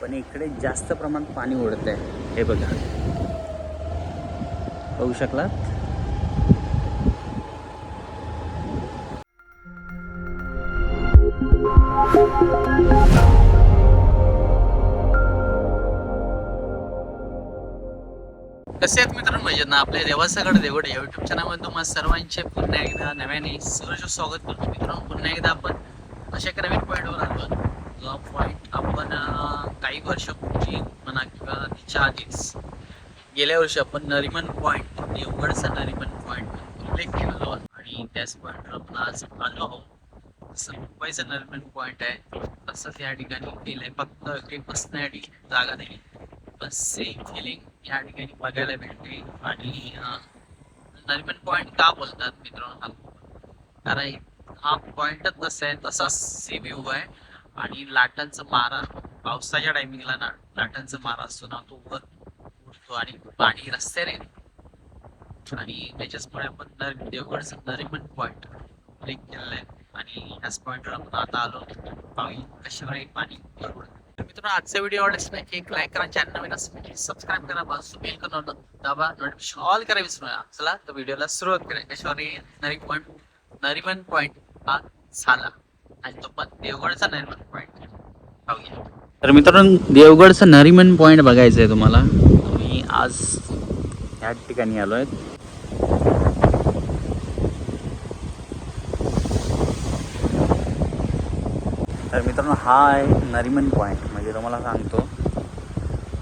पण इकडे जास्त प्रमाणात पाणी ओढत आहे. हे बघा, बघू शकलात. कसे आहेत मित्रांनो, म्हणजे ना आपल्या देवासागड देवड या युट्यूब चॅनलमध्ये तुम्हाला सर्वांचे पुन्हा एकदा नव्याने सहर्ष स्वागत करतो. मित्रांनो, पुन्हा एकदा आपण अशा एका नवीन पॉईंटवर आलो. जो पॉईंट आपण काही वर्षापूर्वी म्हणा किंवा त्याच्या आधीच गेल्या वर्षी आपण नरिमन पॉईंट, देवगडचा नरिमन पॉईंट उल्लेख केलेला आणि त्याच पॉईंटवर आपण आज आलो आहोत. जसं मुंबईचा नरिमन पॉईंट आहे तसंच या ठिकाणी केलंय. फक्त काही बसण्यासाठी जागा नाही, बस सेम फिलिंग या ठिकाणी बघायला भेटते. आणि नरिमन पॉईंट का बोलतात मित्रांनो, कारण हा पॉईंटच तसा आहे, तसा सी व्ह्यू आहे. आणि लाटांचा मारा पावसाच्या टायमिंगला ना लाटांचा मारा असतो ना, तो वर उठतो आणि पाणी रस्त्याने आणि त्याच्याचमुळे आपण देवगडचा नरिमन पॉईंट क्लिक केलेला आहे. आणि ह्याच पॉईंटवर आपण आता आलो. कशावर पाणी मित्रांनो, आजचा व्हिडिओ आवडल्यास एक लाईक करा, चॅनल नवीन असेल सबस्क्राईब करा, बाजूला बेल करून दाबा, नोटिफिकेशन ऑल करा विसरू नका. चला तर व्हिडिओला सुरुवात करूया. कशावर नरिमन पॉईंट हा झाला आणि तो पण देवगडचा नरिमन पॉईंट पाहूया. तर मित्रांनो, देवगडचा नरिमन पॉईंट बघायचं आहे तुम्हाला. मी आज या ठिकाणी आलो आहे. तर मित्रांनो, हा आहे नरिमन पॉईंट. म्हणजे तुम्हाला सांगतो,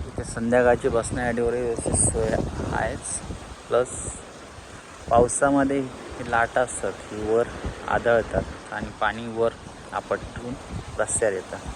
इथे संध्याकाळची बसण्यासाठी वगैरे व्यवस्थित सोय आहेच. प्लस पावसामध्ये ही लाटा असतात, ही वर आदळतात आणि पाणी वर आपटून रस्त्यावर येतं.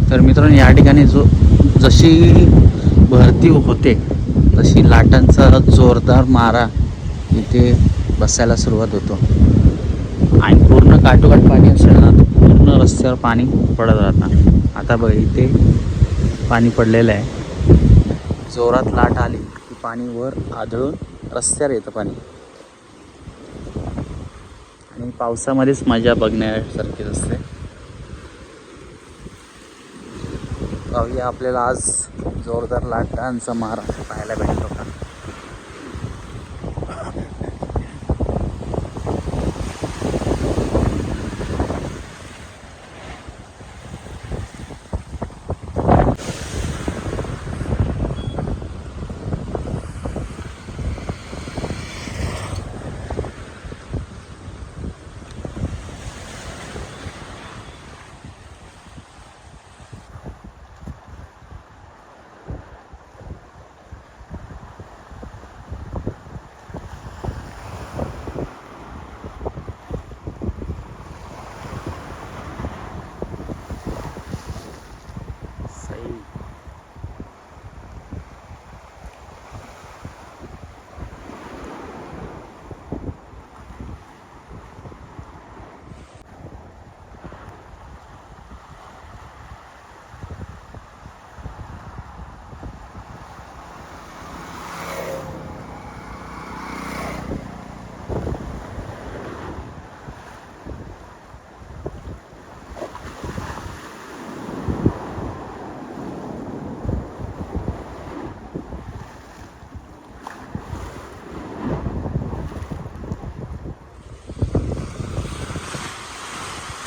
तर मित्रांनो, या ठिकाणी जशी भरती होते तशी लाटांचा जोरदार मारा इथे बसायला सुरुवात होतो. आणि पूर्ण काठोकाठ पाणी असेल ना, तर पूर्ण रस्त्यावर पाणी पडत राहतं. आता बघ, इथे पाणी पडलेलं आहे. जोरात लाट आली की पाणी वर आदळून रस्त्यावर येतं पाणी. आणि पावसामध्येच मजा बघण्यासारखीच असते. पाहूया आपल्याला आज जोरदार लाटांचा मारा पाहायला भेटतो का.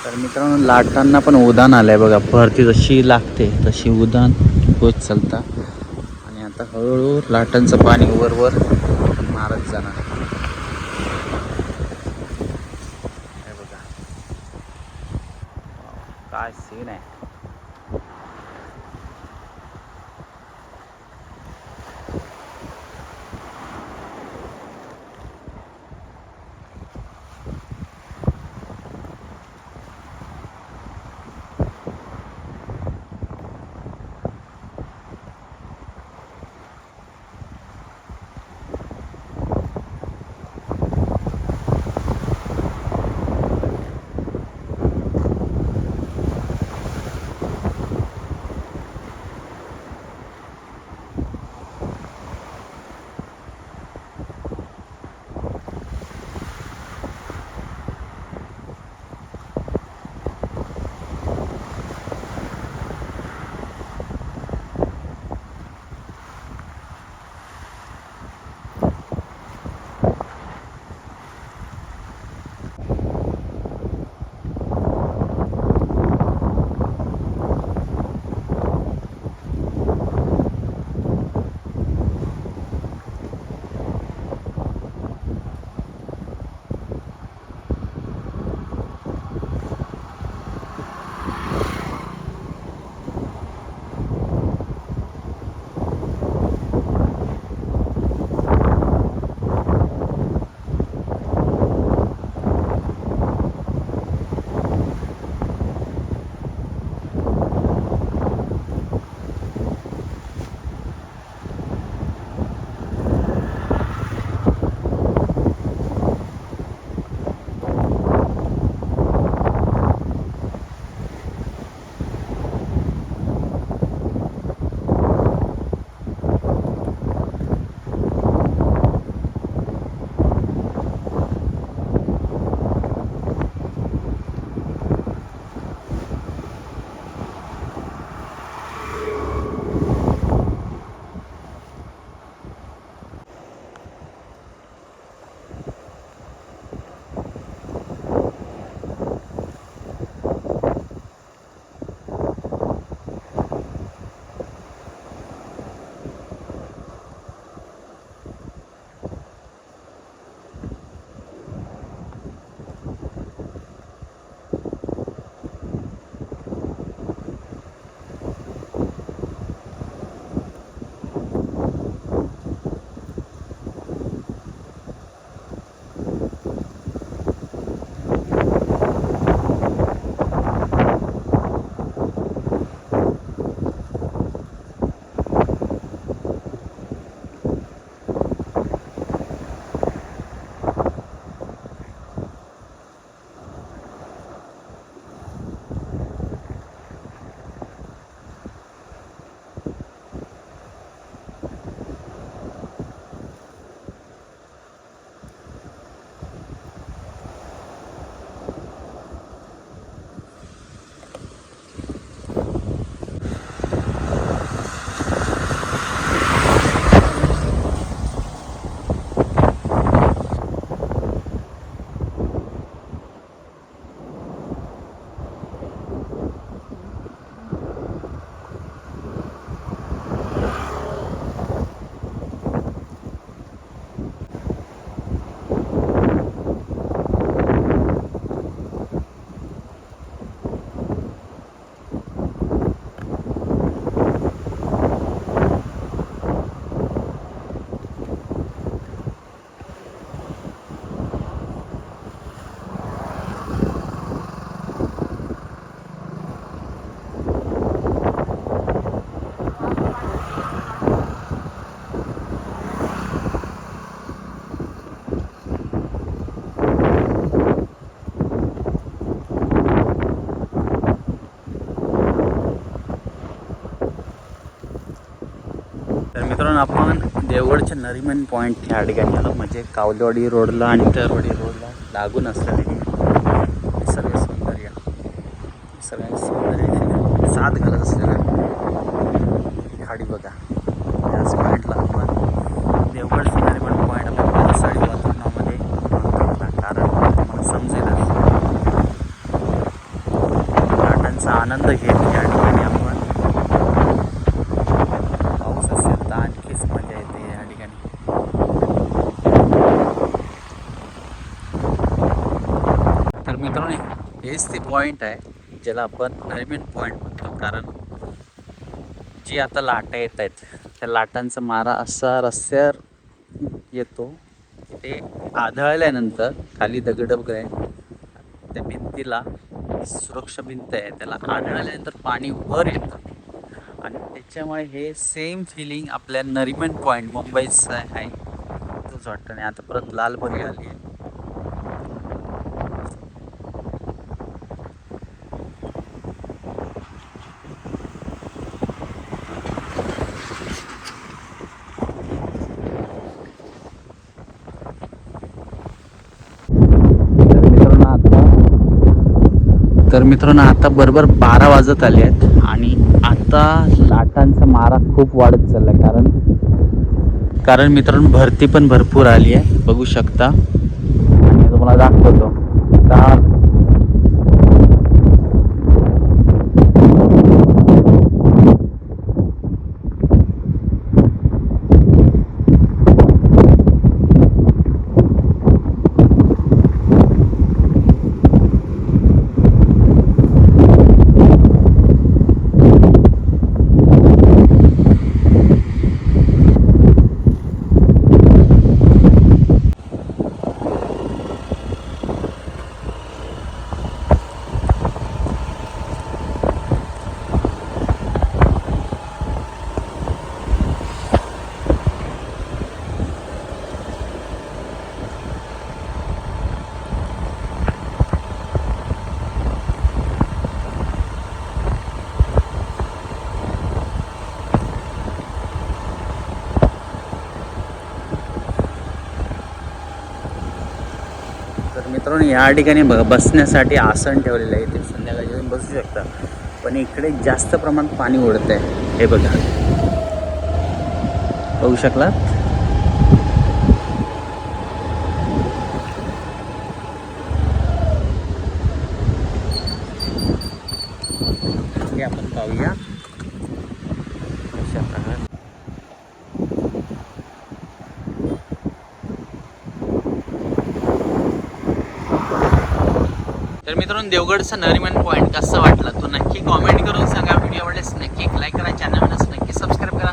तर मित्रांनो लाटांना पण उधाण आलंय बघा. भरती जशी लागते तशी उधाण होत चालता आणि आता हळूहळू लाटांचं पाणी वर मारत जाणार. हे बघा काय सीन आहे. मित्रांनो आपण देवगडच्या नरिमन पॉईंट ह्या ठिकाणी आलो, म्हणजे कावलेवाडी रोडला आणि तरवाडी रोडला लागून असलेले निसर्ग सौंदर्य, निसर्गाचे सौंदर्य साथ घालत असलेलं खाडी बघा. त्याच पॉईंटला आपण देवगडचं नरिमन पॉईंट आपण पावसाळी वातावरणामध्ये बघता, कारण तुम्हाला समजेलच लाटांचा आनंद घेत या ठिकाणी आपण पाऊस असेल तर आणखीच मजा येते या ठिकाणी. तर मित्रांनो हेच ते पॉईंट आहे ज्याला आपण नरिमन पॉईंट म्हणतो, कारण जी आता लाटा येत आहेत त्या लाटांचा मारा असा रस्त्यावर येतो की ते आदळल्यानंतर खाली दगड वगैरे त्या भिंतीला सुरक्षा भिंत आहे त्याला आदळल्यानंतर पाणी वर येतं आणि त्याच्यामुळे हे सेम फिलिंग आपल्या नरिमन पॉईंट मुंबईचं आहे तोच वाटतं. आणि आता परत लालपरी आली आहे. तर मित्रांनो आता बरोबर 12 वाजत आले आहेत आणि आता लाटांचा मारा खूप वाढत चालला आहे, कारण मित्रांनो भरती पण भरपूर आली आहे बघू शकता. आणि तुम्हाला दाखवतो तर मित्रांनो या ठिकाणी बघा बसण्यासाठी आसन ठेवलेलं आहे, ते संध्याकाळी येऊन बसू शकता. पण इकडे जास्त प्रमाणात पाणी ओढत आहे, हे बघा बघू शकलात. हे आपण पाहूया अशा प्रकारे. तर मित्रांनो देवगडचा नरिमन पॉईंट कसा वाटला तो नक्की कॉमेंट करून सांगा. व्हिडिओ आवडल्यास नक्की लाईक करा, चॅनलला नक्की सबस्क्राईब करा,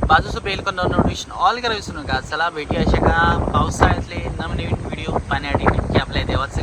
बाजूचं बेल करून नोटिफिकेशन ऑल करा विसरू नका. चला भेटूया अशा का पावसाळ्यातले नवनवीन व्हिडिओ पाहण्यासाठी नक्की आपल्या देवाचं